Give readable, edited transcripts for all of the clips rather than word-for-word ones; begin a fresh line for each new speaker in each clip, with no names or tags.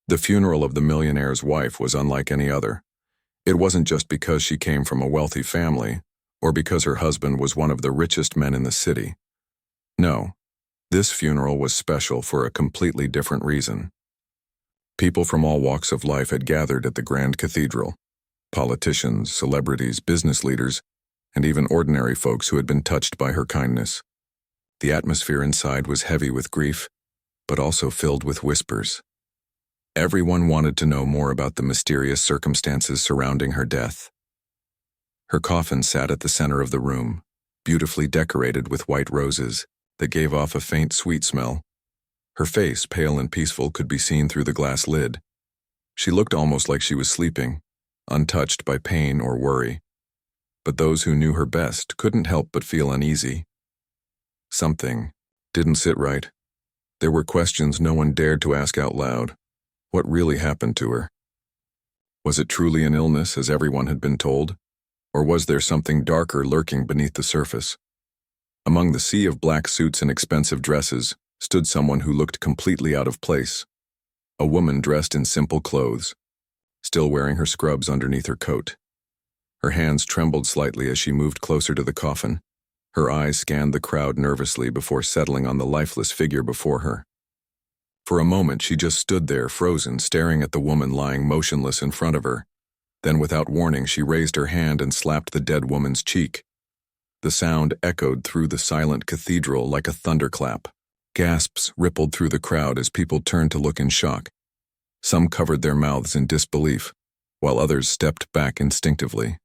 The funeral of the millionaire's wife was unlike any other. It wasn't just because she came from a wealthy family, or because her husband was one of the richest men in the city. No, this funeral was special for a completely different reason. People from all walks of life had gathered at the Grand Cathedral. Politicians, celebrities, business leaders, and even ordinary folks who had been touched by her kindness. The atmosphere inside was heavy with grief, but also filled with whispers. Everyone wanted to know more about the mysterious circumstances surrounding her death. Her coffin sat at the center of the room, beautifully decorated with white roses that gave off a faint sweet smell. Her face, pale and peaceful, could be seen through the glass lid. She looked almost like she was sleeping, untouched by pain or worry. But those who knew her best couldn't help but feel uneasy. Something didn't sit right. There were questions no one dared to ask out loud. What really happened to her? Was it truly an illness, as everyone had been told? Or was there something darker lurking beneath the surface? Among the sea of black suits and expensive dresses stood someone who looked completely out of place. A woman dressed in simple clothes, still wearing her scrubs underneath her coat. Her hands trembled slightly as she moved closer to the coffin. Her eyes scanned the crowd nervously before settling on the lifeless figure before her. For a moment, she just stood there, frozen, staring at the woman lying motionless in front of her. Then, without warning, she raised her hand and slapped the dead woman's cheek. The sound echoed through the silent cathedral like a thunderclap. Gasps rippled through the crowd as people turned to look in shock. Some covered their mouths in disbelief, while others stepped back instinctively.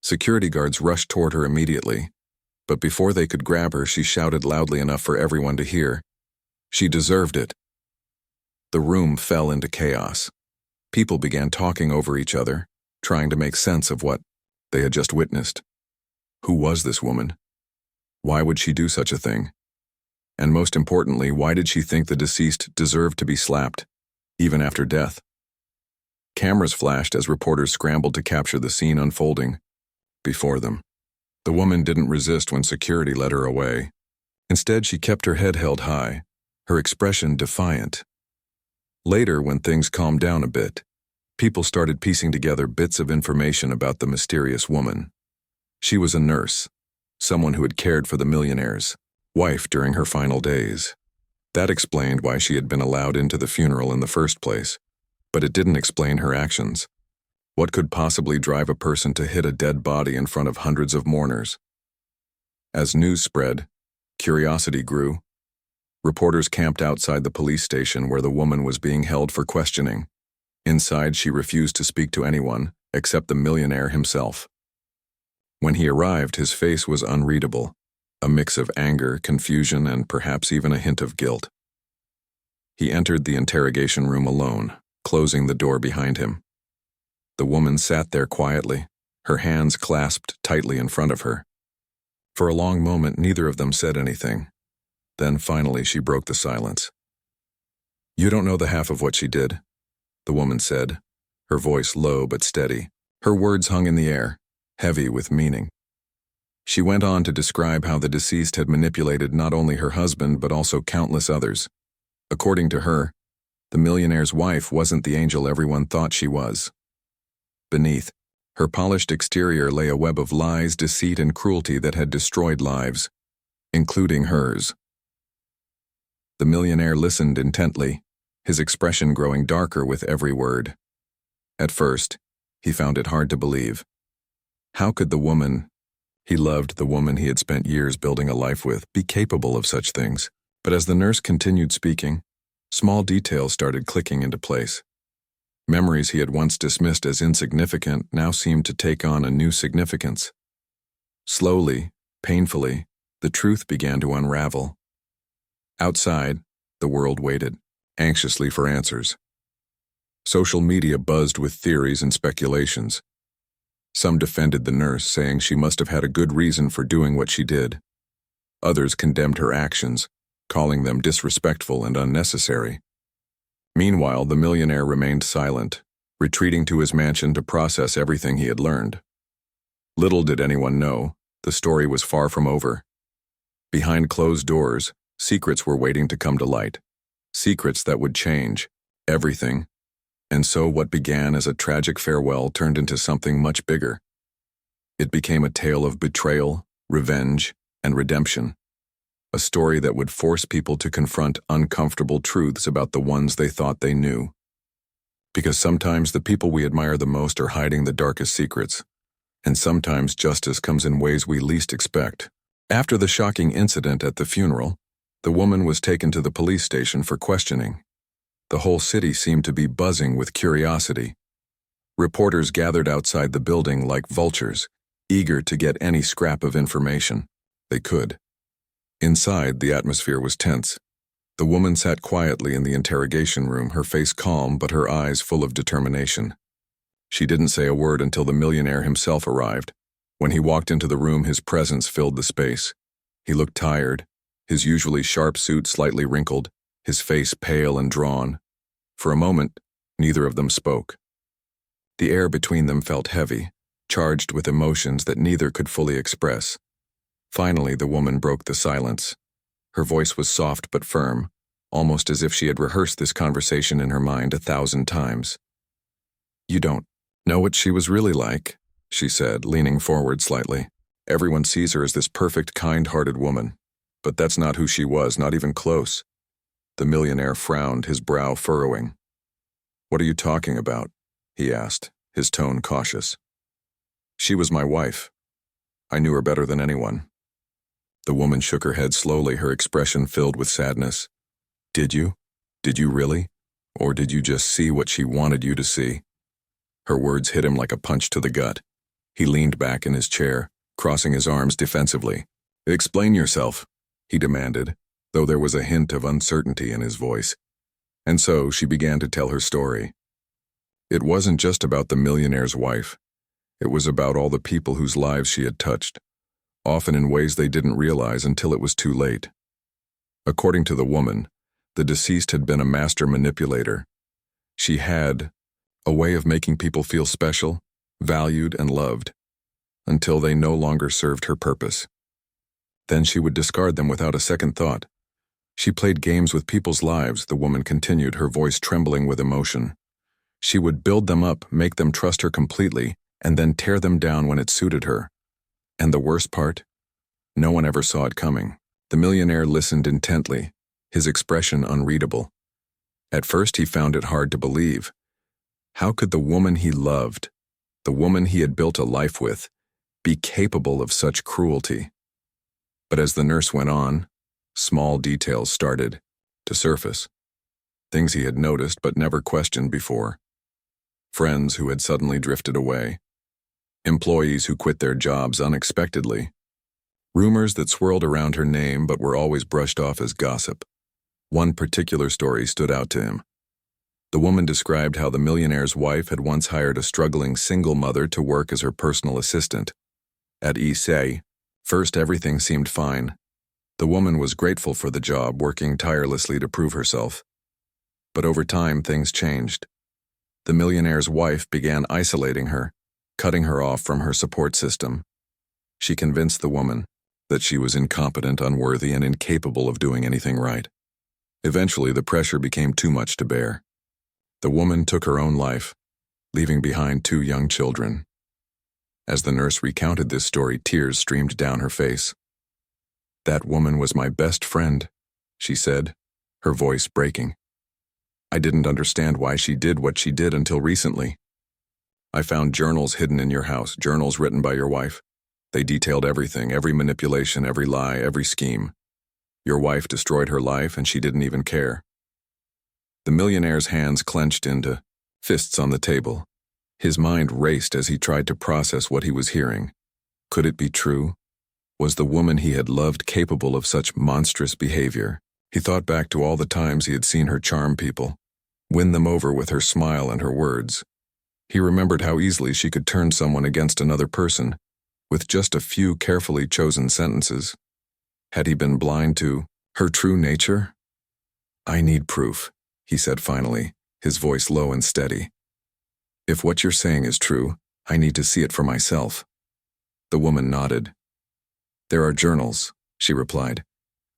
Security guards rushed toward her immediately, but before they could grab her, she shouted loudly enough for everyone to hear. She deserved it. The room fell into chaos. People began talking over each other, trying to make sense of what they had just witnessed. Who was this woman? Why would she do such a thing? And most importantly, why did she think the deceased deserved to be slapped, even after death? Cameras flashed as reporters scrambled to capture the scene unfolding before them. The woman didn't resist when security led her away. Instead, she kept her head held high, her expression defiant. Later, when things calmed down a bit, people started piecing together bits of information about the mysterious woman. She was a nurse, someone who had cared for the millionaire's wife during her final days. That explained why she had been allowed into the funeral in the first place, but it didn't explain her actions. What could possibly drive a person to hit a dead body in front of hundreds of mourners? As news spread, curiosity grew. Reporters camped outside the police station where the woman was being held for questioning. Inside, she refused to speak to anyone, except the millionaire himself. When he arrived, his face was unreadable, a mix of anger, confusion, and perhaps even a hint of guilt. He entered the interrogation room alone, closing the door behind him. The woman sat there quietly, her hands clasped tightly in front of her. For a long moment, neither of them said anything. Then finally she broke the silence. "You don't know the half of what she did," the woman said, her voice low but steady. Her words hung in the air, heavy with meaning. She went on to describe how the deceased had manipulated not only her husband but also countless others. According to her, the millionaire's wife wasn't the angel everyone thought she was. Beneath her polished exterior lay a web of lies, deceit, and cruelty that had destroyed lives, including hers. The millionaire listened intently, his expression growing darker with every word. At first, he found it hard to believe. How could the woman he loved, the woman he had spent years building a life with, be capable of such things? But as the nurse continued speaking, small details started clicking into place. Memories he had once dismissed as insignificant now seemed to take on a new significance. Slowly, painfully, the truth began to unravel. Outside, the world waited, anxiously for answers. Social media buzzed with theories and speculations. Some defended the nurse, saying she must have had a good reason for doing what she did. Others condemned her actions, calling them disrespectful and unnecessary. Meanwhile, the millionaire remained silent, retreating to his mansion to process everything he had learned. Little did anyone know, the story was far from over. Behind closed doors, secrets were waiting to come to light. Secrets that would change everything. And so what began as a tragic farewell turned into something much bigger. It became a tale of betrayal, revenge, and redemption. A story that would force people to confront uncomfortable truths about the ones they thought they knew. Because sometimes the people we admire the most are hiding the darkest secrets, and sometimes justice comes in ways we least expect. After the shocking incident at the funeral, the woman was taken to the police station for questioning. The whole city seemed to be buzzing with curiosity. Reporters gathered outside the building like vultures, eager to get any scrap of information they could. Inside, the atmosphere was tense. The woman sat quietly in the interrogation room, her face calm but her eyes full of determination. She didn't say a word until the millionaire himself arrived. When he walked into the room, his presence filled the space. He looked tired, his usually sharp suit slightly wrinkled, his face pale and drawn. For a moment, neither of them spoke. The air between them felt heavy, charged with emotions that neither could fully express. Finally, the woman broke the silence. Her voice was soft but firm, almost as if she had rehearsed this conversation in her mind 1,000 times. "You don't know what she was really like," she said, leaning forward slightly. "Everyone sees her as this perfect, kind-hearted woman. But that's not who she was, not even close." The millionaire frowned, his brow furrowing. "What are you talking about?" he asked, his tone cautious. "She was my wife. I knew her better than anyone." The woman shook her head slowly, her expression filled with sadness. "Did you? Did you really? Or did you just see what she wanted you to see?" Her words hit him like a punch to the gut. He leaned back in his chair, crossing his arms defensively. "Explain yourself," he demanded, though there was a hint of uncertainty in his voice. And so she began to tell her story. It wasn't just about the millionaire's wife. It was about all the people whose lives she had touched, often in ways they didn't realize until it was too late. According to the woman, the deceased had been a master manipulator. She had a way of making people feel special, valued, and loved, until they no longer served her purpose. Then she would discard them without a second thought. She played games with people's lives, the woman continued, her voice trembling with emotion. She would build them up, make them trust her completely, and then tear them down when it suited her. And the worst part? No one ever saw it coming. The millionaire listened intently, his expression unreadable. At first he found it hard to believe. How could the woman he loved, the woman he had built a life with, be capable of such cruelty? But as the nurse went on, small details started to surface. Things he had noticed but never questioned before. Friends who had suddenly drifted away. Employees who quit their jobs unexpectedly. Rumors that swirled around her name but were always brushed off as gossip. One particular story stood out to him. The woman described how the millionaire's wife had once hired a struggling single mother to work as her personal assistant. At Issei, first everything seemed fine. The woman was grateful for the job, working tirelessly to prove herself. But over time, things changed. The millionaire's wife began isolating her, cutting her off from her support system. She convinced the woman that she was incompetent, unworthy, and incapable of doing anything right. Eventually, the pressure became too much to bear. The woman took her own life, leaving behind 2 young children. As the nurse recounted this story, tears streamed down her face. "That woman was my best friend," she said, her voice breaking. "I didn't understand why she did what she did until recently. I found journals hidden in your house, journals written by your wife. They detailed everything, every manipulation, every lie, every scheme. Your wife destroyed her life and she didn't even care." The millionaire's hands clenched into fists on the table. His mind raced as he tried to process what he was hearing. Could it be true? Was the woman he had loved capable of such monstrous behavior? He thought back to all the times he had seen her charm people, win them over with her smile and her words. He remembered how easily she could turn someone against another person, with just a few carefully chosen sentences. Had he been blind to her true nature? "I need proof," he said finally, his voice low and steady. "If what you're saying is true, I need to see it for myself." The woman nodded. "There are journals," she replied.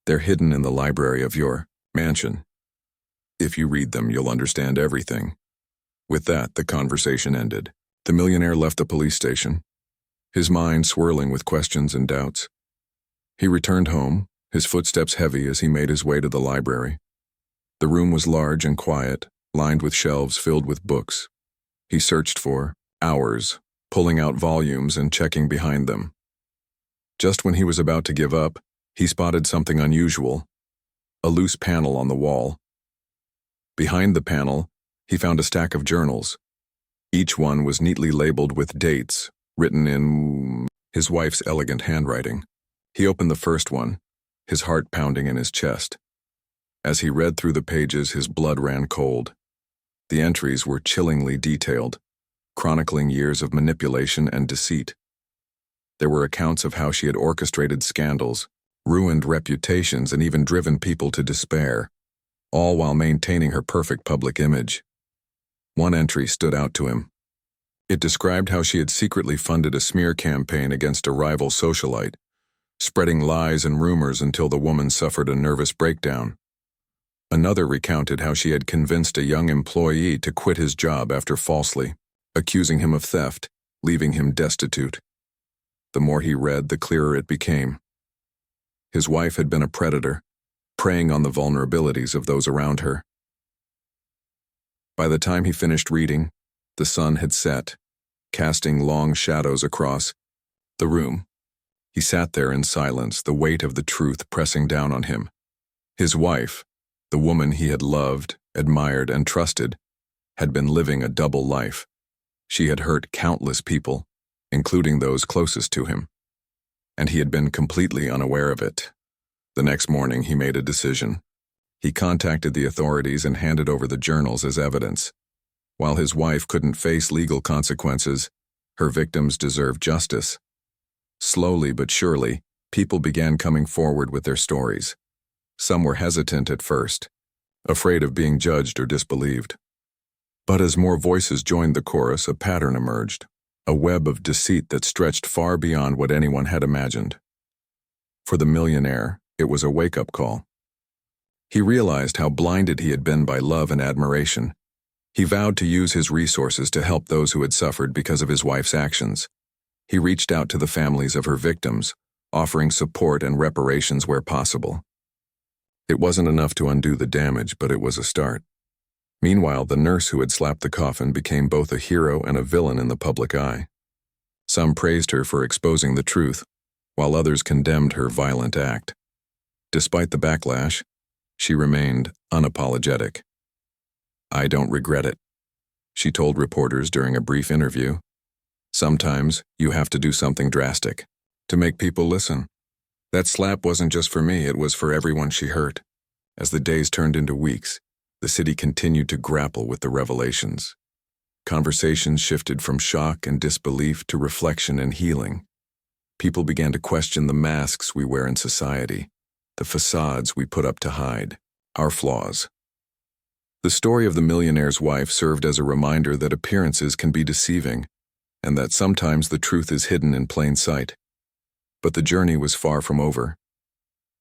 "They're hidden in the library of your mansion." If you read them, you'll understand everything. With that, the conversation ended. The millionaire left the police station, his mind swirling with questions and doubts. He returned home, his footsteps heavy as he made his way to the library. The room was large and quiet, lined with shelves filled with books. He searched for hours, pulling out volumes and checking behind them. Just when he was about to give up, he spotted something unusual, a loose panel on the wall. Behind the panel, he found a stack of journals. Each one was neatly labeled with dates, written in his wife's elegant handwriting. He opened the first one, his heart pounding in his chest. As he read through the pages, his blood ran cold. The entries were chillingly detailed, chronicling years of manipulation and deceit. There were accounts of how she had orchestrated scandals, ruined reputations, and even driven people to despair, all while maintaining her perfect public image. One entry stood out to him. It described how she had secretly funded a smear campaign against a rival socialite, spreading lies and rumors until the woman suffered a nervous breakdown. Another recounted how she had convinced a young employee to quit his job after falsely accusing him of theft, leaving him destitute. The more he read, the clearer it became. His wife had been a predator, preying on the vulnerabilities of those around her. By the time he finished reading, the sun had set, casting long shadows across the room. He sat there in silence, the weight of the truth pressing down on him. His wife, the woman he had loved, admired, and trusted, had been living a double life. She had hurt countless people, including those closest to him, and he had been completely unaware of it. The next morning, he made a decision. He contacted the authorities and handed over the journals as evidence. While his wife couldn't face legal consequences, her victims deserved justice. Slowly but surely, people began coming forward with their stories. Some were hesitant at first, afraid of being judged or disbelieved. But as more voices joined the chorus, a pattern emerged, a web of deceit that stretched far beyond what anyone had imagined. For the millionaire, it was a wake-up call. He realized how blinded he had been by love and admiration. He vowed to use his resources to help those who had suffered because of his wife's actions. He reached out to the families of her victims, offering support and reparations where possible. It wasn't enough to undo the damage, but it was a start. Meanwhile, the nurse who had slapped the coffin became both a hero and a villain in the public eye. Some praised her for exposing the truth, while others condemned her violent act. Despite the backlash, she remained unapologetic. "I don't regret it," she told reporters during a brief interview. "Sometimes you have to do something drastic to make people listen. That slap wasn't just for me, it was for everyone she hurt." As the days turned into weeks, the city continued to grapple with the revelations. Conversations shifted from shock and disbelief to reflection and healing. People began to question the masks we wear in society, the facades we put up to hide our flaws. The story of the millionaire's wife served as a reminder that appearances can be deceiving, and that sometimes the truth is hidden in plain sight. But the journey was far from over.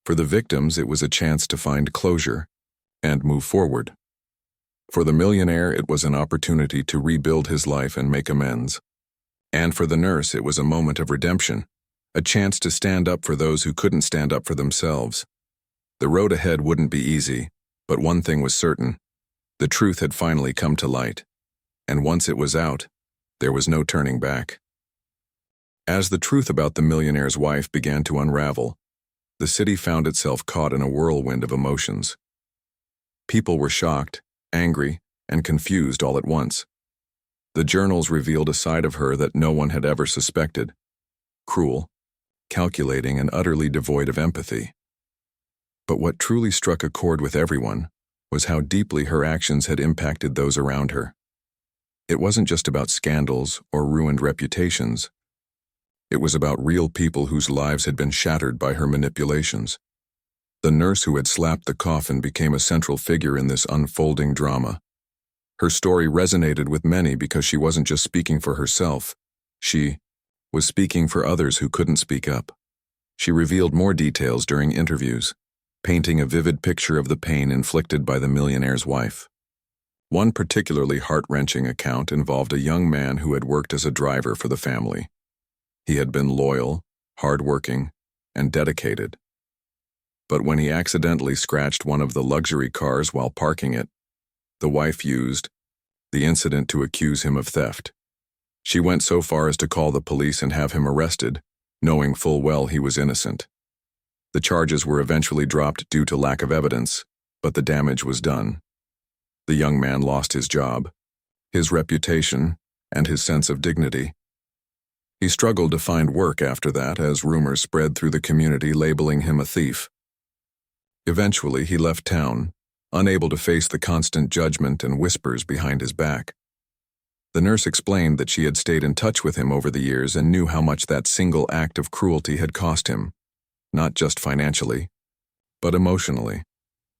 For the victims, it was a chance to find closure and move forward. For the millionaire, it was an opportunity to rebuild his life and make amends. And for the nurse, it was a moment of redemption, a chance to stand up for those who couldn't stand up for themselves. The road ahead wouldn't be easy, but one thing was certain. The truth had finally come to light, and once it was out, there was no turning back. As the truth about the millionaire's wife began to unravel, the city found itself caught in a whirlwind of emotions. People were shocked, angry, and confused all at once. The journals revealed a side of her that no one had ever suspected: cruel, calculating, and utterly devoid of empathy. But what truly struck a chord with everyone was how deeply her actions had impacted those around her. It wasn't just about scandals or ruined reputations. It was about real people whose lives had been shattered by her manipulations. The nurse who had slapped the coffin became a central figure in this unfolding drama. Her story resonated with many because she wasn't just speaking for herself. She was speaking for others who couldn't speak up. She revealed more details during interviews, painting a vivid picture of the pain inflicted by the millionaire's wife. One particularly heart-wrenching account involved a young man who had worked as a driver for the family. He had been loyal, hard-working, and dedicated. But when he accidentally scratched one of the luxury cars while parking it, the wife used the incident to accuse him of theft. She went so far as to call the police and have him arrested, knowing full well he was innocent. The charges were eventually dropped due to lack of evidence, but the damage was done. The young man lost his job, his reputation, and his sense of dignity. He struggled to find work after that as rumors spread through the community labeling him a thief. Eventually, he left town, unable to face the constant judgment and whispers behind his back. The nurse explained that she had stayed in touch with him over the years and knew how much that single act of cruelty had cost him, not just financially, but emotionally.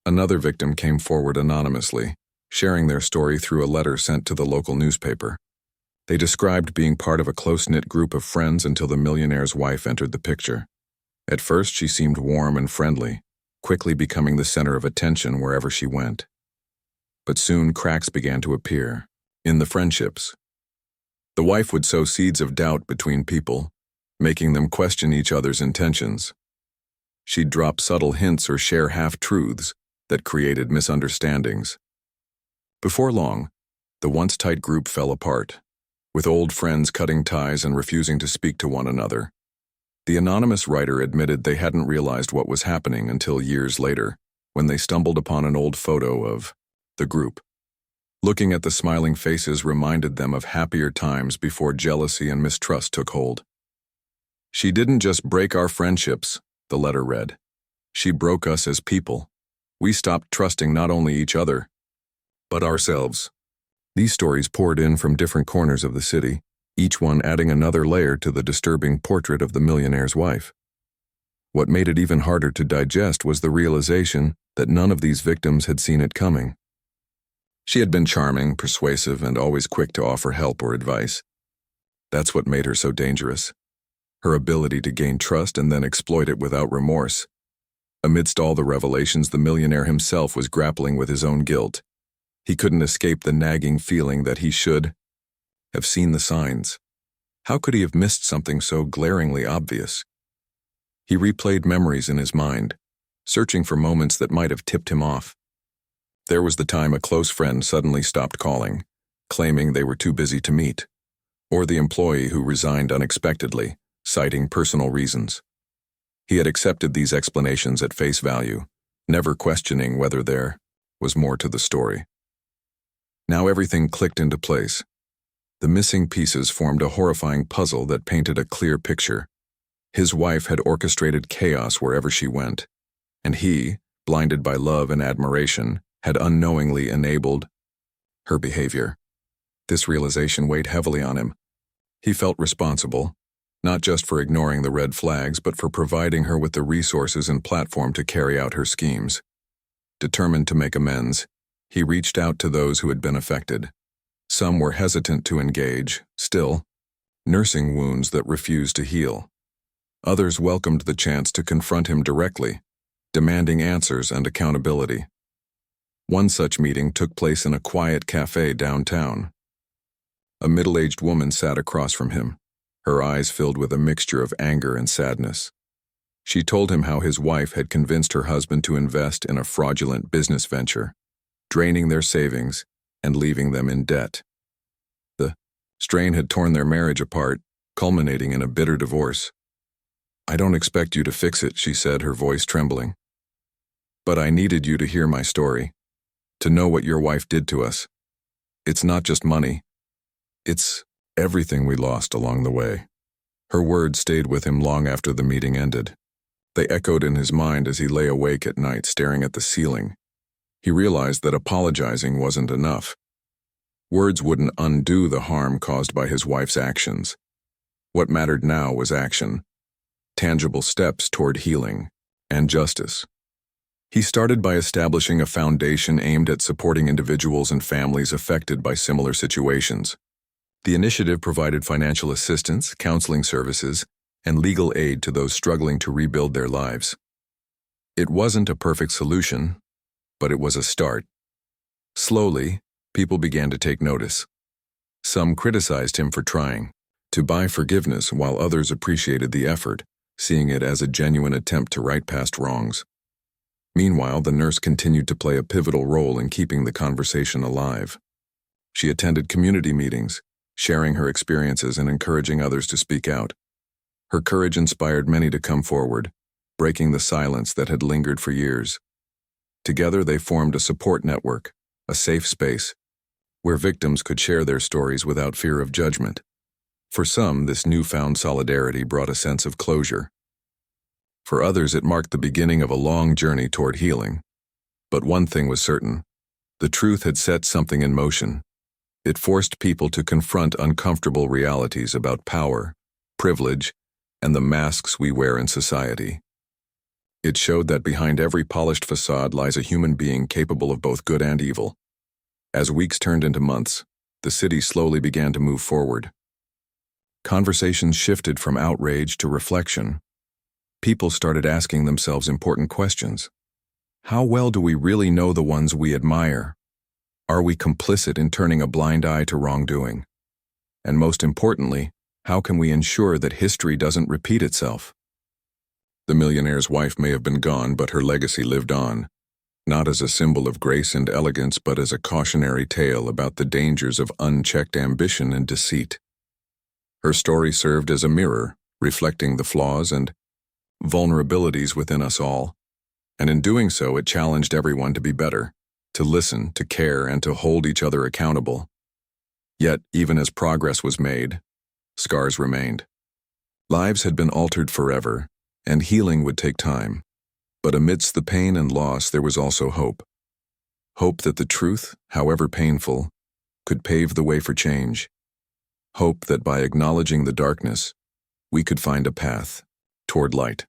Another victim came forward anonymously, sharing their story through a letter sent to the local newspaper. They described being part of a close-knit group of friends until the millionaire's wife entered the picture. At first, she seemed warm and friendly, quickly becoming the center of attention wherever she went. But soon cracks began to appear in the friendships. The wife would sow seeds of doubt between people, making them question each other's intentions. She'd drop subtle hints or share half-truths that created misunderstandings. Before long, the once tight group fell apart, with old friends cutting ties and refusing to speak to one another. The anonymous writer admitted they hadn't realized what was happening until years later, when they stumbled upon an old photo of the group. Looking at the smiling faces reminded them of happier times before jealousy and mistrust took hold. "She didn't just break our friendships," the letter read. "She broke us as people. We stopped trusting not only each other, but ourselves." These stories poured in from different corners of the city, each one adding another layer to the disturbing portrait of the millionaire's wife. What made it even harder to digest was the realization that none of these victims had seen it coming. She had been charming, persuasive, and always quick to offer help or advice. That's what made her so dangerous. Her ability to gain trust and then exploit it without remorse. Amidst all the revelations, the millionaire himself was grappling with his own guilt. He couldn't escape the nagging feeling that he should have seen the signs. How could he have missed something so glaringly obvious? He replayed memories in his mind, searching for moments that might have tipped him off. There was the time a close friend suddenly stopped calling, claiming they were too busy to meet, or the employee who resigned unexpectedly, citing personal reasons. He had accepted these explanations at face value, never questioning whether there was more to the story. Now everything clicked into place. The missing pieces formed a horrifying puzzle that painted a clear picture. His wife had orchestrated chaos wherever she went, and he, blinded by love and admiration, had unknowingly enabled her behavior. This realization weighed heavily on him. He felt responsible, not just for ignoring the red flags, but for providing her with the resources and platform to carry out her schemes. Determined to make amends, he reached out to those who had been affected. Some were hesitant to engage, still nursing wounds that refused to heal. Others welcomed the chance to confront him directly, demanding answers and accountability. One such meeting took place in a quiet cafe downtown. A middle-aged woman sat across from him, her eyes filled with a mixture of anger and sadness. She told him how his wife had convinced her husband to invest in a fraudulent business venture, draining their savings and leaving them in debt. The strain had torn their marriage apart, culminating in a bitter divorce. "I don't expect you to fix it," she said, her voice trembling. "But I needed you to hear my story, to know what your wife did to us. It's not just money. It's everything we lost along the way." Her words stayed with him long after the meeting ended. They echoed in his mind as he lay awake at night staring at the ceiling. He realized that apologizing wasn't enough. Words wouldn't undo the harm caused by his wife's actions. What mattered now was action, tangible steps toward healing and justice. He started by establishing a foundation aimed at supporting individuals and families affected by similar situations. The initiative provided financial assistance, counseling services, and legal aid to those struggling to rebuild their lives. It wasn't a perfect solution, but it was a start. Slowly, people began to take notice. Some criticized him for trying to buy forgiveness, while others appreciated the effort, seeing it as a genuine attempt to right past wrongs. Meanwhile, the nurse continued to play a pivotal role in keeping the conversation alive. She attended community meetings, sharing her experiences and encouraging others to speak out. Her courage inspired many to come forward, breaking the silence that had lingered for years. Together, they formed a support network, a safe space, where victims could share their stories without fear of judgment. For some, this newfound solidarity brought a sense of closure. For others, it marked the beginning of a long journey toward healing. But one thing was certain: the truth had set something in motion. It forced people to confront uncomfortable realities about power, privilege, and the masks we wear in society. It showed that behind every polished facade lies a human being capable of both good and evil. As weeks turned into months, the city slowly began to move forward. Conversations shifted from outrage to reflection. People started asking themselves important questions. How well do we really know the ones we admire? Are we complicit in turning a blind eye to wrongdoing? And most importantly, how can we ensure that history doesn't repeat itself? The millionaire's wife may have been gone, but her legacy lived on, not as a symbol of grace and elegance, but as a cautionary tale about the dangers of unchecked ambition and deceit. Her story served as a mirror, reflecting the flaws and vulnerabilities within us all, and in doing so, it challenged everyone to be better, to listen, to care, and to hold each other accountable. Yet, even as progress was made, scars remained. Lives had been altered forever, and healing would take time. But amidst the pain and loss, there was also hope. Hope that the truth, however painful, could pave the way for change. Hope that by acknowledging the darkness, we could find a path toward light.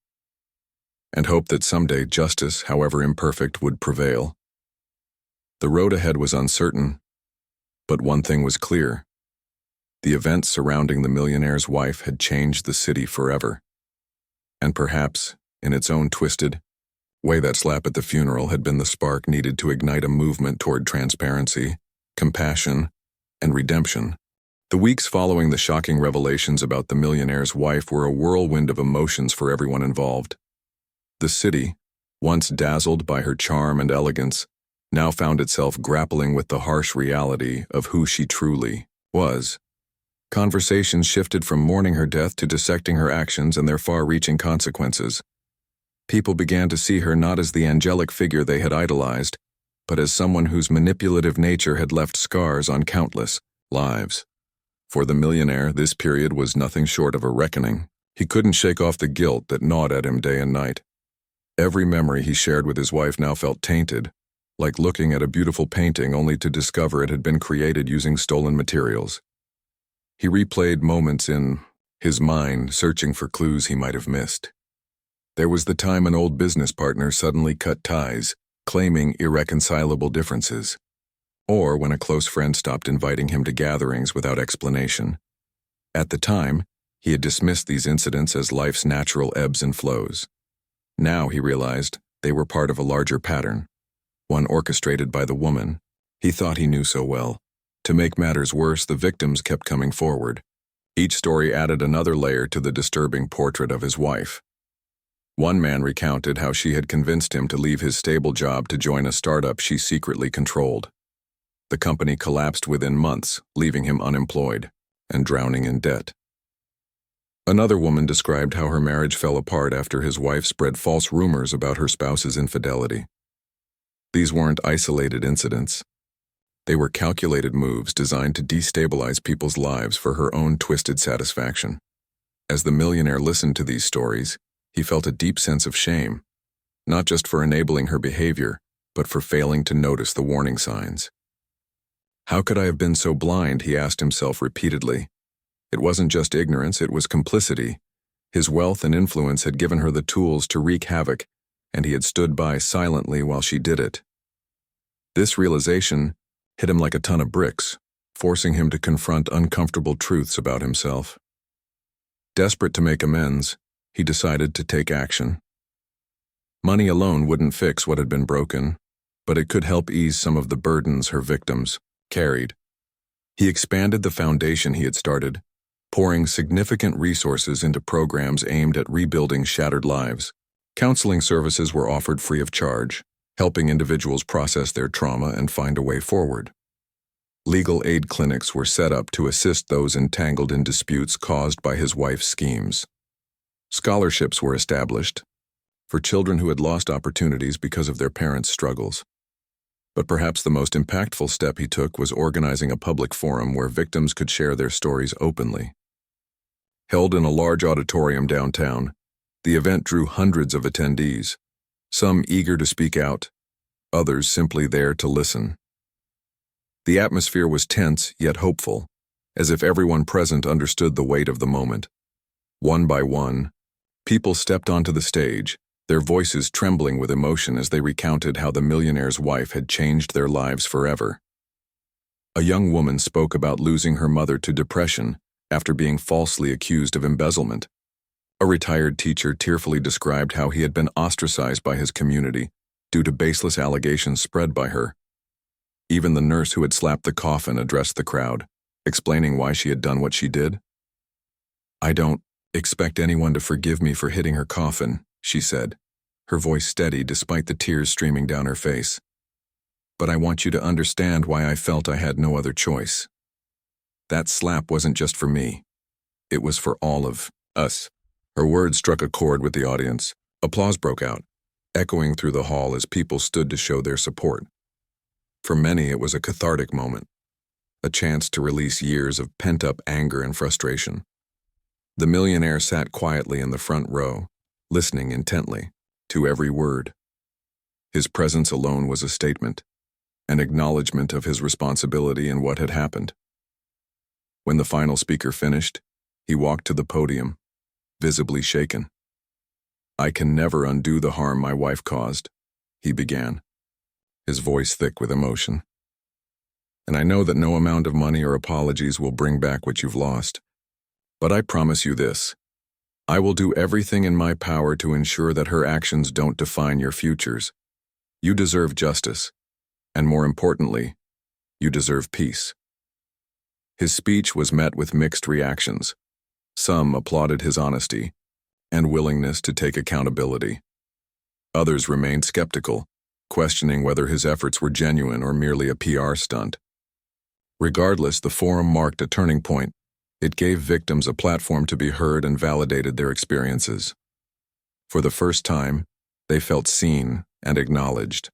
And hope that someday justice, however imperfect, would prevail. The road ahead was uncertain, but one thing was clear: the events surrounding the millionaire's wife had changed the city forever. And perhaps, in its own twisted way, that slap at the funeral had been the spark needed to ignite a movement toward transparency, compassion, and redemption. The weeks following the shocking revelations about the millionaire's wife were a whirlwind of emotions for everyone involved. The city, once dazzled by her charm and elegance, now found itself grappling with the harsh reality of who she truly was. Conversations shifted from mourning her death to dissecting her actions and their far-reaching consequences. People began to see her not as the angelic figure they had idolized, but as someone whose manipulative nature had left scars on countless lives. For the millionaire, this period was nothing short of a reckoning. He couldn't shake off the guilt that gnawed at him day and night. Every memory he shared with his wife now felt tainted, like looking at a beautiful painting only to discover it had been created using stolen materials. He replayed moments in his mind, searching for clues he might have missed. There was the time an old business partner suddenly cut ties, claiming irreconcilable differences. Or when a close friend stopped inviting him to gatherings without explanation. At the time, he had dismissed these incidents as life's natural ebbs and flows. Now he realized they were part of a larger pattern, one orchestrated by the woman he thought he knew so well. To make matters worse, the victims kept coming forward. Each story added another layer to the disturbing portrait of his wife. One man recounted how she had convinced him to leave his stable job to join a startup she secretly controlled. The company collapsed within months, leaving him unemployed and drowning in debt. Another woman described how her marriage fell apart after his wife spread false rumors about her spouse's infidelity. These weren't isolated incidents. They were calculated moves designed to destabilize people's lives for her own twisted satisfaction. As the millionaire listened to these stories, he felt a deep sense of shame, not just for enabling her behavior, but for failing to notice the warning signs. How could I have been so blind, he asked himself repeatedly. It wasn't just ignorance, it was complicity. His wealth and influence had given her the tools to wreak havoc, and he had stood by silently while she did it. This realization hit him like a ton of bricks, forcing him to confront uncomfortable truths about himself. Desperate to make amends, he decided to take action. Money alone wouldn't fix what had been broken, but it could help ease some of the burdens her victims carried. He expanded the foundation he had started, pouring significant resources into programs aimed at rebuilding shattered lives. Counseling services were offered free of charge, helping individuals process their trauma and find a way forward. Legal aid clinics were set up to assist those entangled in disputes caused by his wife's schemes. Scholarships were established for children who had lost opportunities because of their parents' struggles. But perhaps the most impactful step he took was organizing a public forum where victims could share their stories openly. Held in a large auditorium downtown, the event drew hundreds of attendees, some eager to speak out, others simply there to listen. The atmosphere was tense yet hopeful, as if everyone present understood the weight of the moment. One by one, people stepped onto the stage, their voices trembling with emotion as they recounted how the millionaire's wife had changed their lives forever. A young woman spoke about losing her mother to depression after being falsely accused of embezzlement. A retired teacher tearfully described how he had been ostracized by his community due to baseless allegations spread by her. Even the nurse who had slapped the coffin addressed the crowd, explaining why she had done what she did. "I don't expect anyone to forgive me for hitting her coffin," she said, her voice steady despite the tears streaming down her face. "But I want you to understand why I felt I had no other choice. That slap wasn't just for me. It was for all of us." Her words struck a chord with the audience. Applause broke out, echoing through the hall as people stood to show their support. For many, it was a cathartic moment, a chance to release years of pent-up anger and frustration. The millionaire sat quietly in the front row, listening intently to every word. His presence alone was a statement, an acknowledgement of his responsibility in what had happened. When the final speaker finished, he walked to the podium, visibly shaken. "I can never undo the harm my wife caused," he began, his voice thick with emotion. "And I know that no amount of money or apologies will bring back what you've lost. But I promise you this. I will do everything in my power to ensure that her actions don't define your futures. You deserve justice, and more importantly, you deserve peace." His speech was met with mixed reactions. Some applauded his honesty and willingness to take accountability. Others remained skeptical, questioning whether his efforts were genuine or merely a PR stunt. Regardless, the forum marked a turning point. It gave victims a platform to be heard and validated their experiences. For the first time, they felt seen and acknowledged.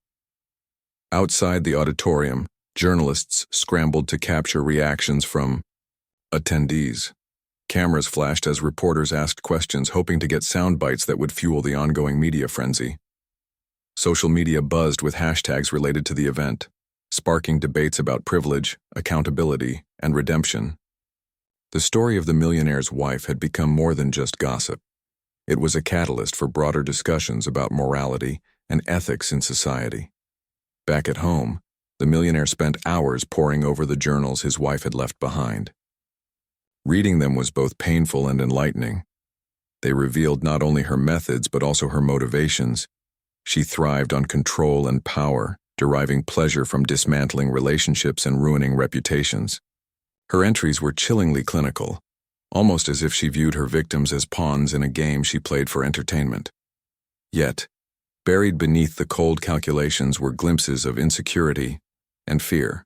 Outside the auditorium, journalists scrambled to capture reactions from attendees. Cameras flashed as reporters asked questions, hoping to get sound bites that would fuel the ongoing media frenzy. Social media buzzed with hashtags related to the event, sparking debates about privilege, accountability, and redemption. The story of the millionaire's wife had become more than just gossip. It was a catalyst for broader discussions about morality and ethics in society. Back at home, the millionaire spent hours poring over the journals his wife had left behind. Reading them was both painful and enlightening. They revealed not only her methods but also her motivations. She thrived on control and power, deriving pleasure from dismantling relationships and ruining reputations. Her entries were chillingly clinical, almost as if she viewed her victims as pawns in a game she played for entertainment. Yet, buried beneath the cold calculations were glimpses of insecurity and fear.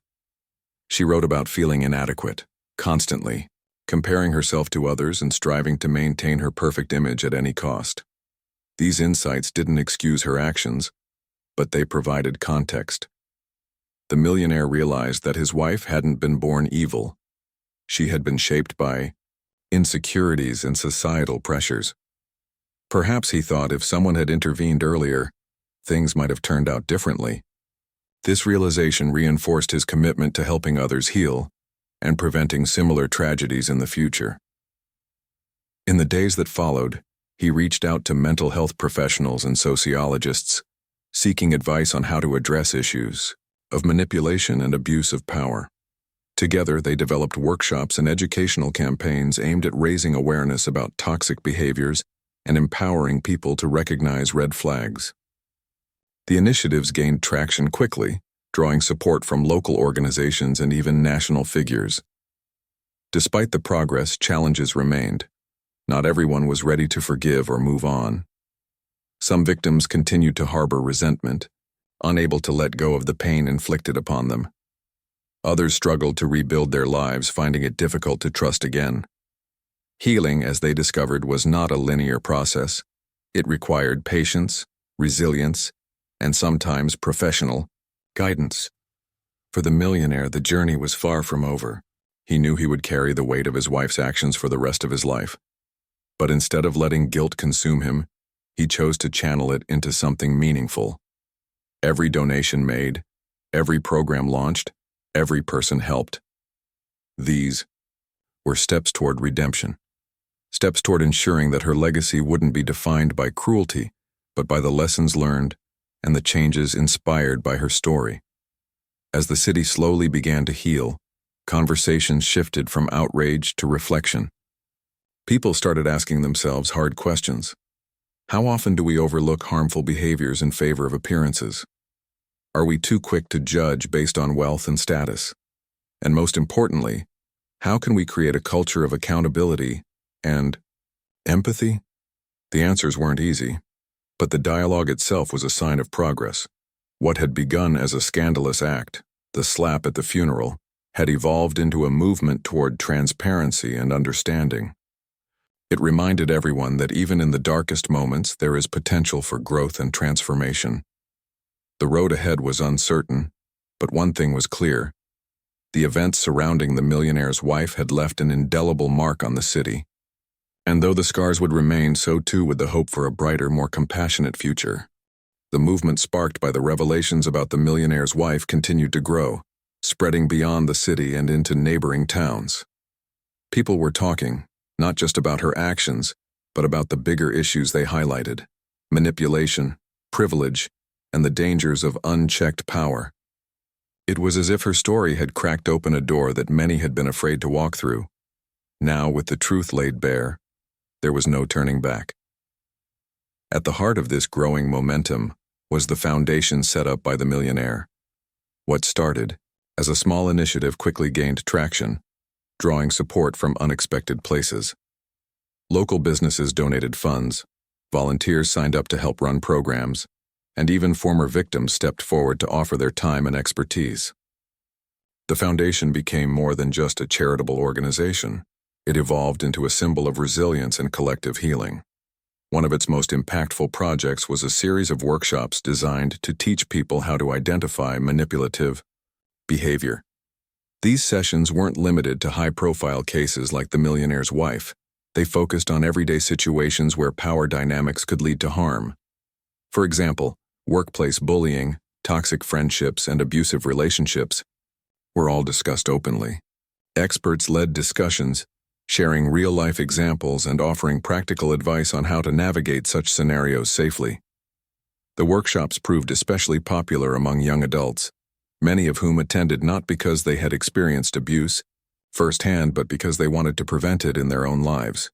She wrote about feeling inadequate, constantly, comparing herself to others and striving to maintain her perfect image at any cost. These insights didn't excuse her actions, but they provided context. The millionaire realized that his wife hadn't been born evil. She had been shaped by insecurities and societal pressures. Perhaps he thought if someone had intervened earlier, things might have turned out differently. This realization reinforced his commitment to helping others heal and preventing similar tragedies in the future. In the days that followed, he reached out to mental health professionals and sociologists, seeking advice on how to address issues of manipulation and abuse of power. Together, they developed workshops and educational campaigns aimed at raising awareness about toxic behaviors and empowering people to recognize red flags. The initiatives gained traction quickly, drawing support from local organizations and even national figures. Despite the progress, challenges remained. Not everyone was ready to forgive or move on. Some victims continued to harbor resentment, unable to let go of the pain inflicted upon them. Others struggled to rebuild their lives, finding it difficult to trust again. Healing, as they discovered, was not a linear process. It required patience, resilience, and sometimes professional guidance. For the millionaire, the journey was far from over. He knew he would carry the weight of his wife's actions for the rest of his life. But instead of letting guilt consume him, he chose to channel it into something meaningful. Every donation made, every program launched, every person helped. These were steps toward redemption. Steps toward ensuring that her legacy wouldn't be defined by cruelty, but by the lessons learned and the changes inspired by her story. As the city slowly began to heal, conversations shifted from outrage to reflection. People started asking themselves hard questions. How often do we overlook harmful behaviors in favor of appearances? Are we too quick to judge based on wealth and status? And most importantly, how can we create a culture of accountability and empathy? The answers weren't easy, but the dialogue itself was a sign of progress. What had begun as a scandalous act, the slap at the funeral, had evolved into a movement toward transparency and understanding. It reminded everyone that even in the darkest moments, there is potential for growth and transformation. The road ahead was uncertain, but one thing was clear. The events surrounding the millionaire's wife had left an indelible mark on the city. And though the scars would remain, so too would the hope for a brighter, more compassionate future. The movement sparked by the revelations about the millionaire's wife continued to grow, spreading beyond the city and into neighboring towns. People were talking, not just about her actions, but about the bigger issues they highlighted: manipulation, privilege, and the dangers of unchecked power. It was as if her story had cracked open a door that many had been afraid to walk through. Now, with the truth laid bare, there was no turning back. At the heart of this growing momentum was the foundation set up by the millionaire. What started as a small initiative quickly gained traction, drawing support from unexpected places. Local businesses donated funds, volunteers signed up to help run programs, and even former victims stepped forward to offer their time and expertise. The foundation became more than just a charitable organization. It evolved into a symbol of resilience and collective healing. One of its most impactful projects was a series of workshops designed to teach people how to identify manipulative behavior. These sessions weren't limited to high-profile cases like the millionaire's wife. They focused on everyday situations where power dynamics could lead to harm. For example, workplace bullying, toxic friendships, and abusive relationships were all discussed openly. Experts led discussions, sharing real-life examples and offering practical advice on how to navigate such scenarios safely. The workshops proved especially popular among young adults, many of whom attended not because they had experienced abuse firsthand, but because they wanted to prevent it in their own lives.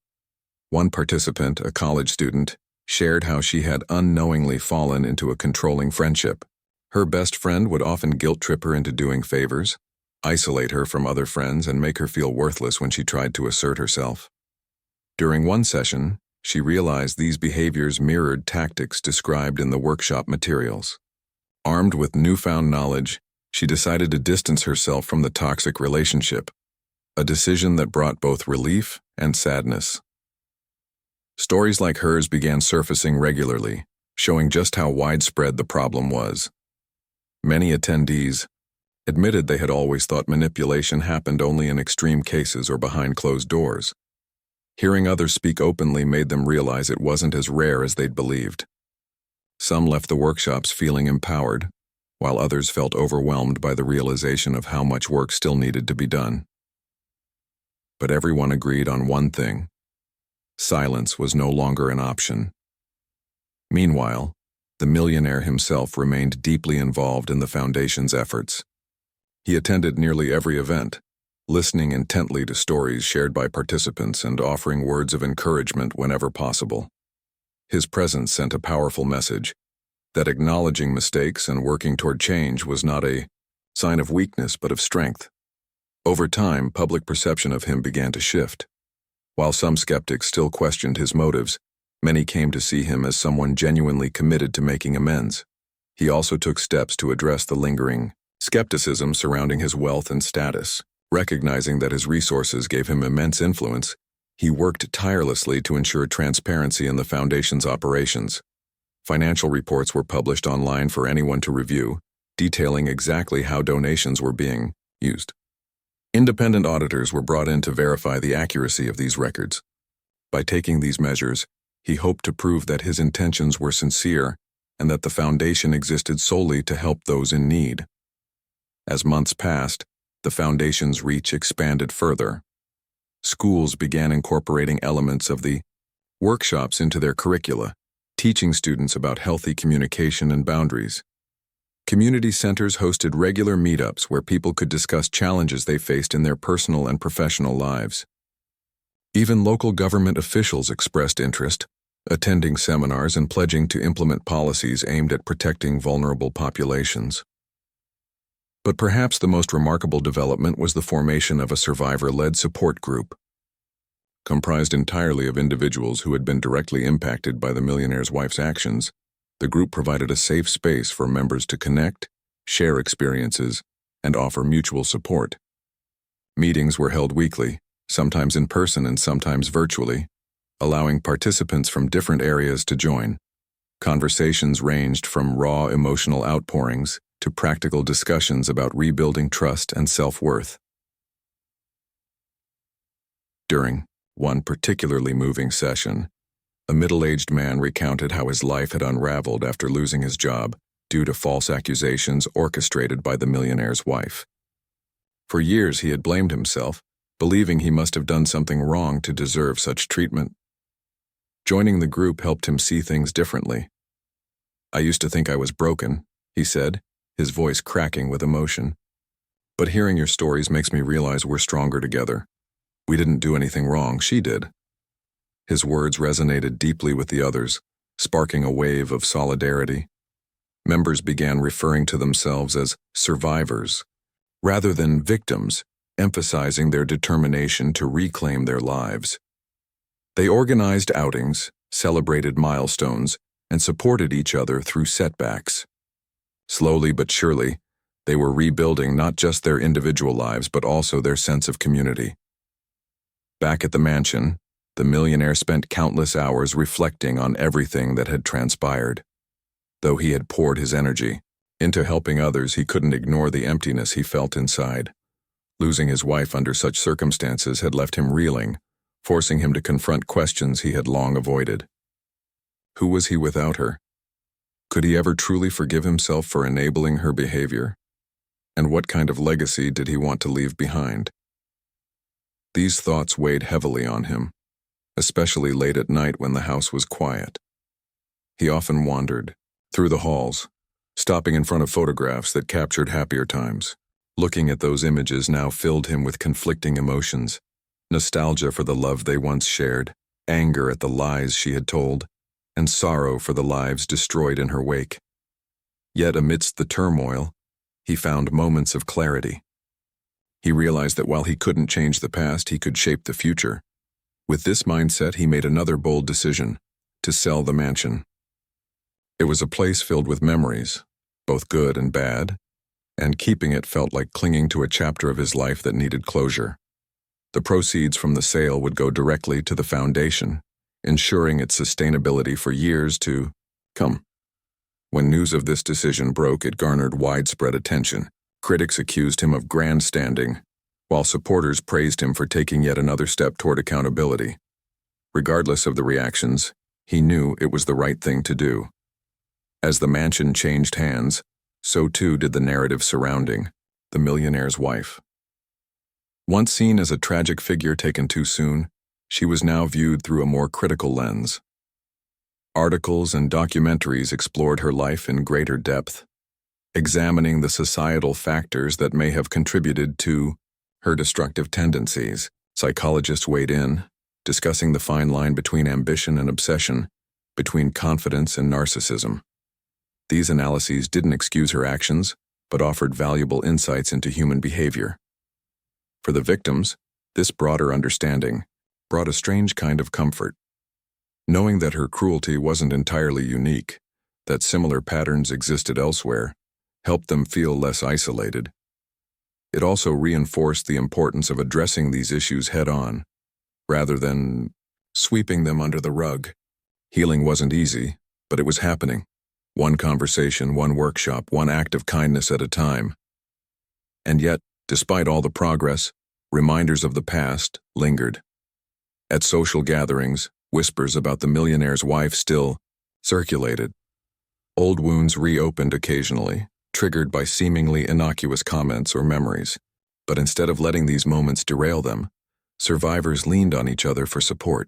One participant, a college student, shared how she had unknowingly fallen into a controlling friendship. Her best friend would often guilt-trip her into doing favors, isolate her from other friends, and make her feel worthless when she tried to assert herself. During one session, she realized these behaviors mirrored tactics described in the workshop materials. Armed with newfound knowledge, she decided to distance herself from the toxic relationship, a decision that brought both relief and sadness. Stories like hers began surfacing regularly, showing just how widespread the problem was. Many attendees admitted they had always thought manipulation happened only in extreme cases or behind closed doors. Hearing others speak openly made them realize it wasn't as rare as they'd believed. Some left the workshops feeling empowered, while others felt overwhelmed by the realization of how much work still needed to be done. But everyone agreed on one thing: silence was no longer an option. Meanwhile, the millionaire himself remained deeply involved in the foundation's efforts. He attended nearly every event, listening intently to stories shared by participants and offering words of encouragement whenever possible. His presence sent a powerful message: that acknowledging mistakes and working toward change was not a sign of weakness but of strength. Over time, public perception of him began to shift. While some skeptics still questioned his motives, many came to see him as someone genuinely committed to making amends. He also took steps to address the lingering skepticism surrounding his wealth and status. Recognizing that his resources gave him immense influence, he worked tirelessly to ensure transparency in the foundation's operations. Financial reports were published online for anyone to review, detailing exactly how donations were being used. Independent auditors were brought in to verify the accuracy of these records. By taking these measures, he hoped to prove that his intentions were sincere and that the foundation existed solely to help those in need. As months passed, the foundation's reach expanded further. Schools began incorporating elements of the workshops into their curricula, teaching students about healthy communication and boundaries. Community centers hosted regular meetups where people could discuss challenges they faced in their personal and professional lives. Even local government officials expressed interest, attending seminars and pledging to implement policies aimed at protecting vulnerable populations. But perhaps the most remarkable development was the formation of a survivor-led support group. Comprised entirely of individuals who had been directly impacted by the millionaire's wife's actions, the group provided a safe space for members to connect, share experiences, and offer mutual support. Meetings were held weekly, sometimes in person and sometimes virtually, allowing participants from different areas to join. Conversations ranged from raw emotional outpourings to practical discussions about rebuilding trust and self-worth. During one particularly moving session, a middle-aged man recounted how his life had unraveled after losing his job due to false accusations orchestrated by the millionaire's wife. For years he had blamed himself, believing he must have done something wrong to deserve such treatment. Joining the group helped him see things differently. "I used to think I was broken," he said, his voice cracking with emotion. "But hearing your stories makes me realize we're stronger together. We didn't do anything wrong, she did." His words resonated deeply with the others, sparking a wave of solidarity. Members began referring to themselves as survivors, rather than victims, emphasizing their determination to reclaim their lives. They organized outings, celebrated milestones, and supported each other through setbacks. Slowly but surely, they were rebuilding not just their individual lives but also their sense of community. Back at the mansion, the millionaire spent countless hours reflecting on everything that had transpired. Though he had poured his energy into helping others, he couldn't ignore the emptiness he felt inside. Losing his wife under such circumstances had left him reeling, forcing him to confront questions he had long avoided. Who was he without her? Could he ever truly forgive himself for enabling her behavior? And what kind of legacy did he want to leave behind? These thoughts weighed heavily on him, especially late at night when the house was quiet. He often wandered through the halls, stopping in front of photographs that captured happier times. Looking at those images now filled him with conflicting emotions: nostalgia for the love they once shared, anger at the lies she had told, and sorrow for the lives destroyed in her wake. Yet amidst the turmoil, he found moments of clarity. He realized that while he couldn't change the past, he could shape the future. With this mindset, he made another bold decision: to sell the mansion. It was a place filled with memories, both good and bad, and keeping it felt like clinging to a chapter of his life that needed closure. The proceeds from the sale would go directly to the foundation, ensuring its sustainability for years to come. When news of this decision broke, it garnered widespread attention. Critics accused him of grandstanding, while supporters praised him for taking yet another step toward accountability. Regardless of the reactions, he knew it was the right thing to do. As the mansion changed hands, so too did the narrative surrounding the millionaire's wife. Once seen as a tragic figure taken too soon, she was now viewed through a more critical lens. Articles and documentaries explored her life in greater depth, examining the societal factors that may have contributed to her destructive tendencies. Psychologists weighed in, discussing the fine line between ambition and obsession, between confidence and narcissism. These analyses didn't excuse her actions, but offered valuable insights into human behavior. For the victims, this broader understanding brought a strange kind of comfort. Knowing that her cruelty wasn't entirely unique, that similar patterns existed elsewhere, helped them feel less isolated. It also reinforced the importance of addressing these issues head-on, rather than sweeping them under the rug. Healing wasn't easy, but it was happening. One conversation, one workshop, one act of kindness at a time. And yet, despite all the progress, reminders of the past lingered. At social gatherings, whispers about the millionaire's wife still circulated. Old wounds reopened occasionally, triggered by seemingly innocuous comments or memories. But instead of letting these moments derail them, survivors leaned on each other for support.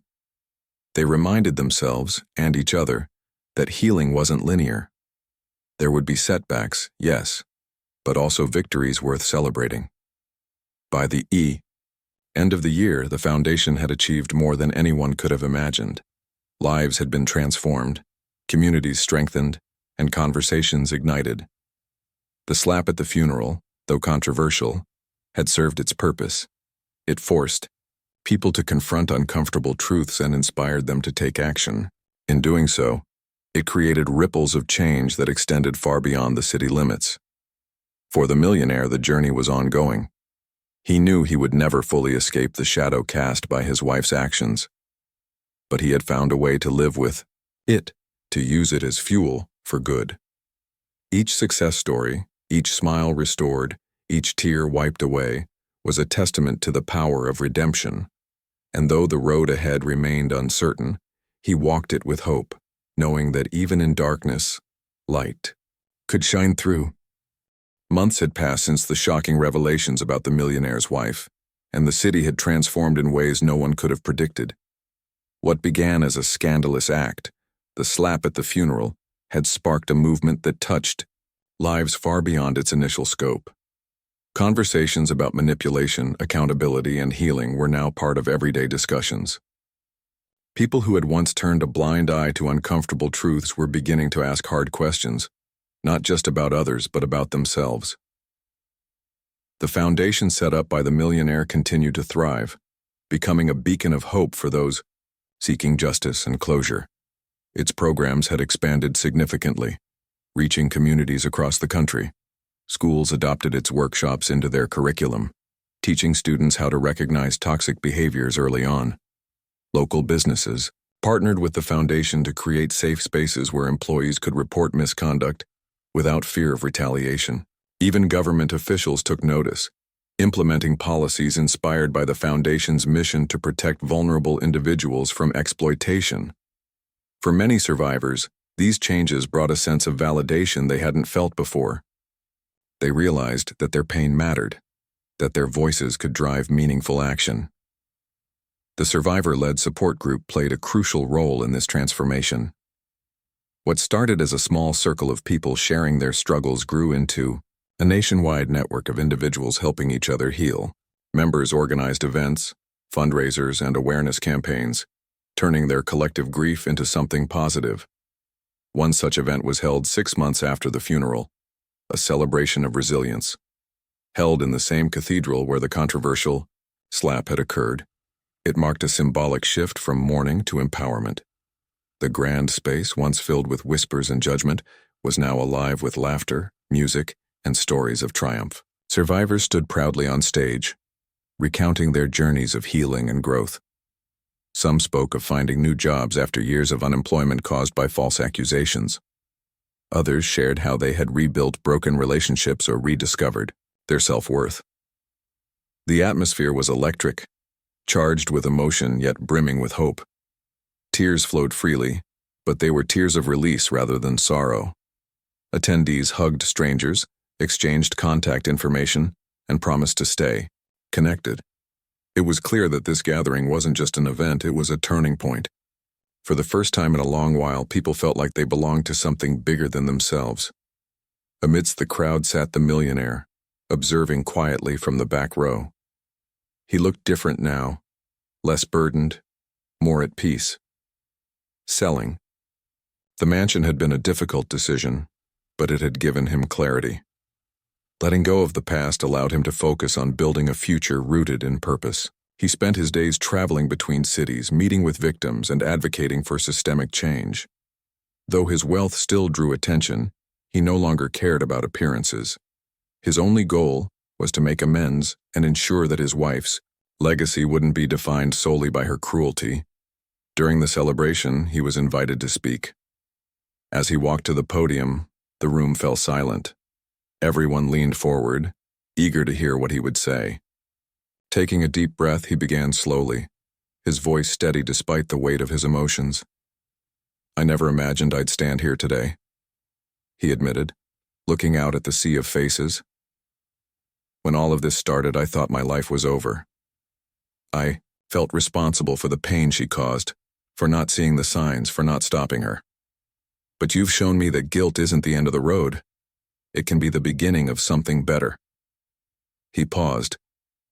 They reminded themselves, and each other, that healing wasn't linear. There would be setbacks, yes, but also victories worth celebrating. By the end of the year, the foundation had achieved more than anyone could have imagined. Lives had been transformed, communities strengthened, and conversations ignited. The slap at the funeral, though controversial, had served its purpose. It forced people to confront uncomfortable truths and inspired them to take action. In doing so, it created ripples of change that extended far beyond the city limits. For the millionaire, the journey was ongoing. He knew he would never fully escape the shadow cast by his wife's actions. But he had found a way to live with it, to use it as fuel for good. Each success story, each smile restored, each tear wiped away, was a testament to the power of redemption. And though the road ahead remained uncertain, he walked it with hope, knowing that even in darkness, light could shine through. Months had passed since the shocking revelations about the millionaire's wife, and the city had transformed in ways no one could have predicted. What began as a scandalous act, the slap at the funeral, had sparked a movement that touched lives far beyond its initial scope. Conversations about manipulation, accountability, and healing were now part of everyday discussions. People who had once turned a blind eye to uncomfortable truths were beginning to ask hard questions, not just about others, but about themselves. The foundation set up by the millionaire continued to thrive, becoming a beacon of hope for those seeking justice and closure. Its programs had expanded significantly, reaching communities across the country. Schools adopted its workshops into their curriculum, teaching students how to recognize toxic behaviors early on. Local businesses partnered with the foundation to create safe spaces where employees could report misconduct without fear of retaliation. Even government officials took notice, implementing policies inspired by the foundation's mission to protect vulnerable individuals from exploitation. For many survivors, these changes brought a sense of validation they hadn't felt before. They realized that their pain mattered, that their voices could drive meaningful action. The survivor-led support group played a crucial role in this transformation. What started as a small circle of people sharing their struggles grew into a nationwide network of individuals helping each other heal. Members organized events, fundraisers, and awareness campaigns, turning their collective grief into something positive. One such event was held 6 months after the funeral, a celebration of resilience. Held in the same cathedral where the controversial slap had occurred, it marked a symbolic shift from mourning to empowerment. The grand space, once filled with whispers and judgment, was now alive with laughter, music, and stories of triumph. Survivors stood proudly on stage, recounting their journeys of healing and growth. Some spoke of finding new jobs after years of unemployment caused by false accusations. Others shared how they had rebuilt broken relationships or rediscovered their self-worth. The atmosphere was electric, charged with emotion yet brimming with hope. Tears flowed freely, but they were tears of release rather than sorrow. Attendees hugged strangers, exchanged contact information, and promised to stay connected. It was clear that this gathering wasn't just an event, it was a turning point. For the first time in a long while, people felt like they belonged to something bigger than themselves. Amidst the crowd sat the millionaire, observing quietly from the back row. He looked different now, less burdened, more at peace. Selling. The mansion had been a difficult decision, but it had given him clarity. Letting go of the past allowed him to focus on building a future rooted in purpose. He spent his days traveling between cities, meeting with victims, and advocating for systemic change. Though his wealth still drew attention, he no longer cared about appearances. His only goal was to make amends and ensure that his wife's legacy wouldn't be defined solely by her cruelty. During the celebration, he was invited to speak. As he walked to the podium, the room fell silent. Everyone leaned forward, eager to hear what he would say. Taking a deep breath, he began slowly, his voice steady despite the weight of his emotions. "I never imagined I'd stand here today," he admitted, looking out at the sea of faces. "When all of this started, I thought my life was over. I felt responsible for the pain she caused, for not seeing the signs, for not stopping her. But you've shown me that guilt isn't the end of the road. It can be the beginning of something better." He paused,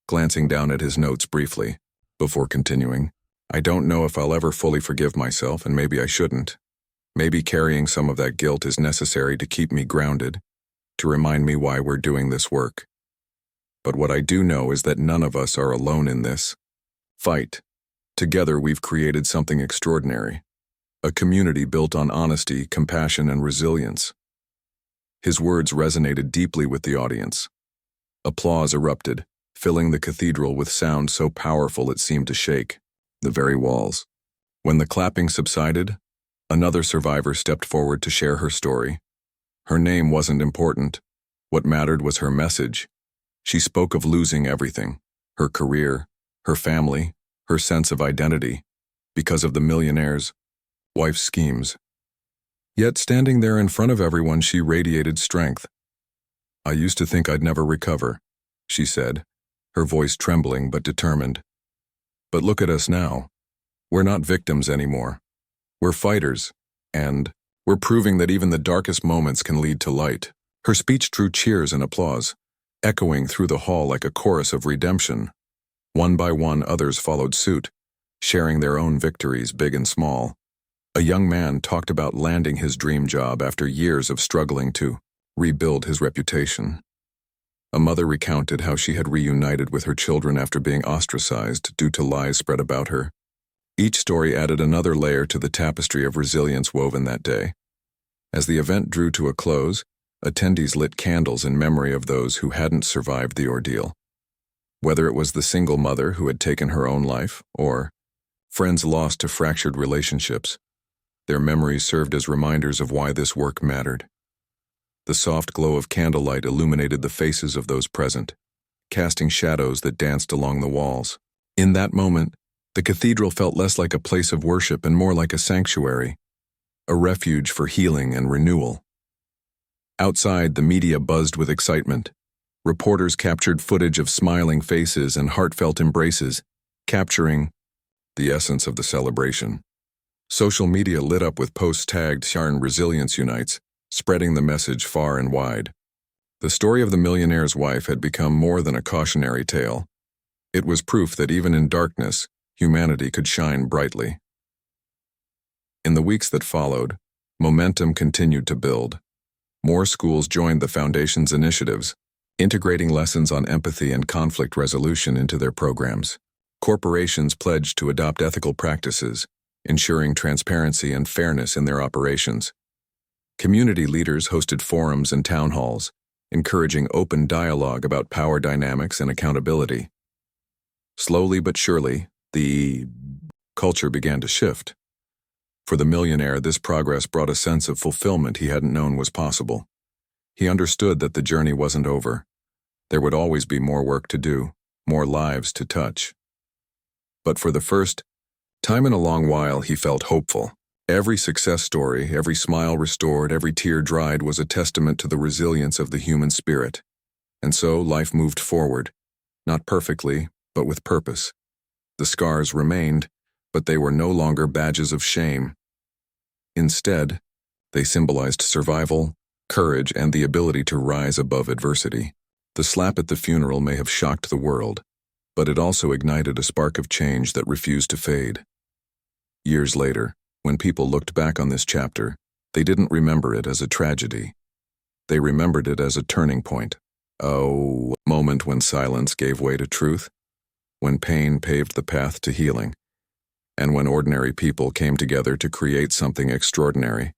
glancing down at his notes briefly, before continuing. "I don't know if I'll ever fully forgive myself, and maybe I shouldn't. Maybe carrying some of that guilt is necessary to keep me grounded, to remind me why we're doing this work. But what I do know is that none of us are alone in this fight. Together we've created something extraordinary, a community built on honesty, compassion, and resilience." His words resonated deeply with the audience. Applause erupted, filling the cathedral with sound so powerful it seemed to shake the very walls. When the clapping subsided, another survivor stepped forward to share her story. Her name wasn't important. What mattered was her message. She spoke of losing everything, her career, her family, her sense of identity, because of the millionaire's wife's schemes. Yet standing there in front of everyone, she radiated strength. "I used to think I'd never recover," she said, her voice trembling but determined. "But look at us now. We're not victims anymore. We're fighters, and we're proving that even the darkest moments can lead to light." Her speech drew cheers and applause, echoing through the hall like a chorus of redemption. One by one, others followed suit, sharing their own victories, big and small. A young man talked about landing his dream job after years of struggling to rebuild his reputation. A mother recounted how she had reunited with her children after being ostracized due to lies spread about her. Each story added another layer to the tapestry of resilience woven that day. As the event drew to a close, attendees lit candles in memory of those who hadn't survived the ordeal. Whether it was the single mother who had taken her own life, or friends lost to fractured relationships, their memories served as reminders of why this work mattered. The soft glow of candlelight illuminated the faces of those present, casting shadows that danced along the walls. In that moment, the cathedral felt less like a place of worship and more like a sanctuary, a refuge for healing and renewal. Outside, the media buzzed with excitement. Reporters captured footage of smiling faces and heartfelt embraces, capturing the essence of the celebration. Social media lit up with posts tagged "Sharn Resilience Unites," spreading the message far and wide. The story of the millionaire's wife had become more than a cautionary tale. It was proof that even in darkness, humanity could shine brightly. In the weeks that followed, momentum continued to build. More schools joined the Foundation's initiatives, integrating lessons on empathy and conflict resolution into their programs. Corporations pledged to adopt ethical practices, ensuring transparency and fairness in their operations. Community leaders hosted forums and town halls, encouraging open dialogue about power dynamics and accountability. Slowly but surely, the culture began to shift. For the millionaire, this progress brought a sense of fulfillment he hadn't known was possible. He understood that the journey wasn't over. There would always be more work to do, more lives to touch. But for the first time in a long while, he felt hopeful. Every success story, every smile restored, every tear dried was a testament to the resilience of the human spirit. And so life moved forward, not perfectly, but with purpose. The scars remained, but they were no longer badges of shame. Instead, they symbolized survival, courage, and the ability to rise above adversity. The slap at the funeral may have shocked the world, but it also ignited a spark of change that refused to fade. Years later, when people looked back on this chapter, they didn't remember it as a tragedy. They remembered it as a turning point. A moment when silence gave way to truth, when pain paved the path to healing, and when ordinary people came together to create something extraordinary.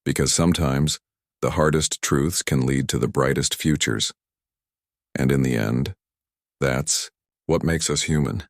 Because sometimes, the hardest truths can lead to the brightest futures. And in the end, that's what makes us human.